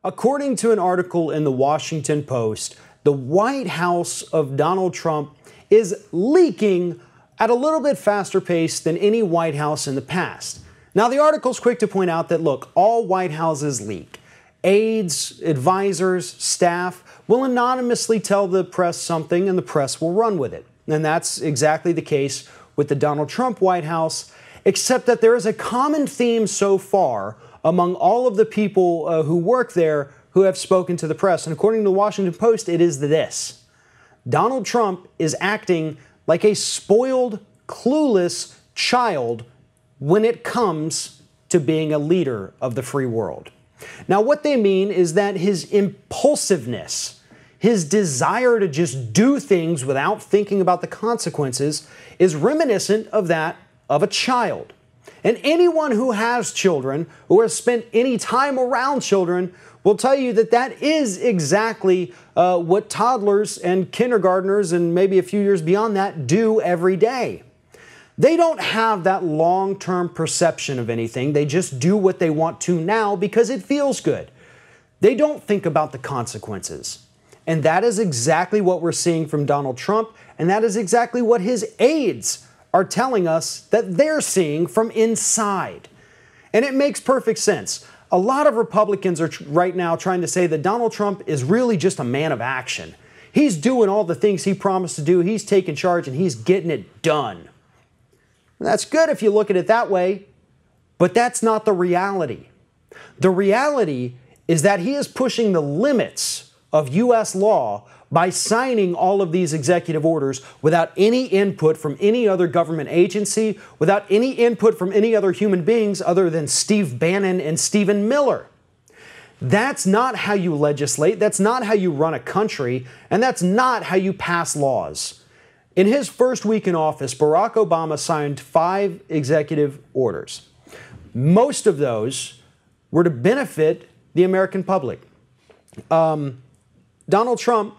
According to an article in the Washington Post, the White House of Donald Trump is leaking at a little bit faster pace than any White House in the past. Now, the article's quick to point out that, look, all White Houses leak. Aides, advisors, staff will anonymously tell the press something and the press will run with it. And that's exactly the case with the Donald Trump White House, except that there is a common theme so far among all of the people who work there who have spoken to the press. And according to the Washington Post, it is this: Donald Trump is acting like a spoiled, clueless child when it comes to being a leader of the free world. Now, what they mean is that his impulsiveness, his desire to just do things without thinking about the consequences, is reminiscent of that of a child. And anyone who has children, who has spent any time around children, will tell you that that is exactly what toddlers and kindergartners and maybe a few years beyond that do every day. They don't have that long-term perception of anything. They just do what they want to now because it feels good. They don't think about the consequences. And that is exactly what we're seeing from Donald Trump, and that is exactly what his aides are telling us that they're seeing from inside. And it makes perfect sense. A lot of Republicans are right now trying to say that Donald Trump is really just a man of action. He's doing all the things he promised to do. He's taking charge and he's getting it done. That's good if you look at it that way, but that's not the reality. The reality is that he is pushing the limits of U.S. law by signing all of these executive orders without any input from any other government agency, without any input from any other human beings other than Steve Bannon and Stephen Miller. That's not how you legislate, that's not how you run a country, and that's not how you pass laws. In his first week in office, Barack Obama signed 5 executive orders. Most of those were to benefit the American public. Donald Trump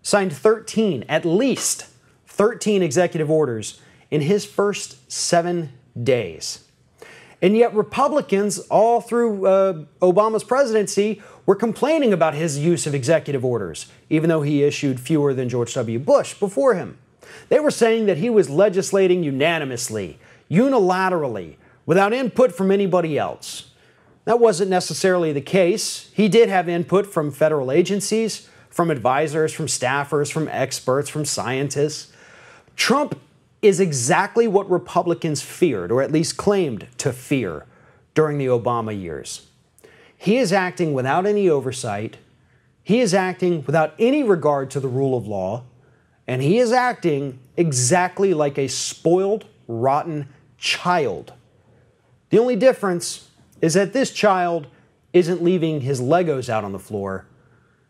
signed 13, at least 13 executive orders in his first 7 days. And yet Republicans all through Obama's presidency were complaining about his use of executive orders, even though he issued fewer than George W. Bush before him. They were saying that he was legislating unanimously, unilaterally, without input from anybody else. That wasn't necessarily the case. He did have input from federal agencies, from advisors, from staffers, from experts, from scientists. Trump is exactly what Republicans feared, or at least claimed to fear, during the Obama years. He is acting without any oversight. He is acting without any regard to the rule of law. And he is acting exactly like a spoiled, rotten child. The only difference is that this child isn't leaving his Legos out on the floor.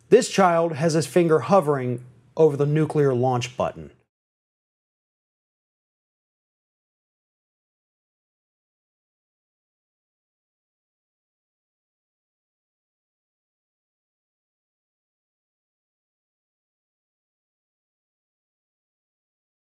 This child has his finger hovering over the nuclear launch button.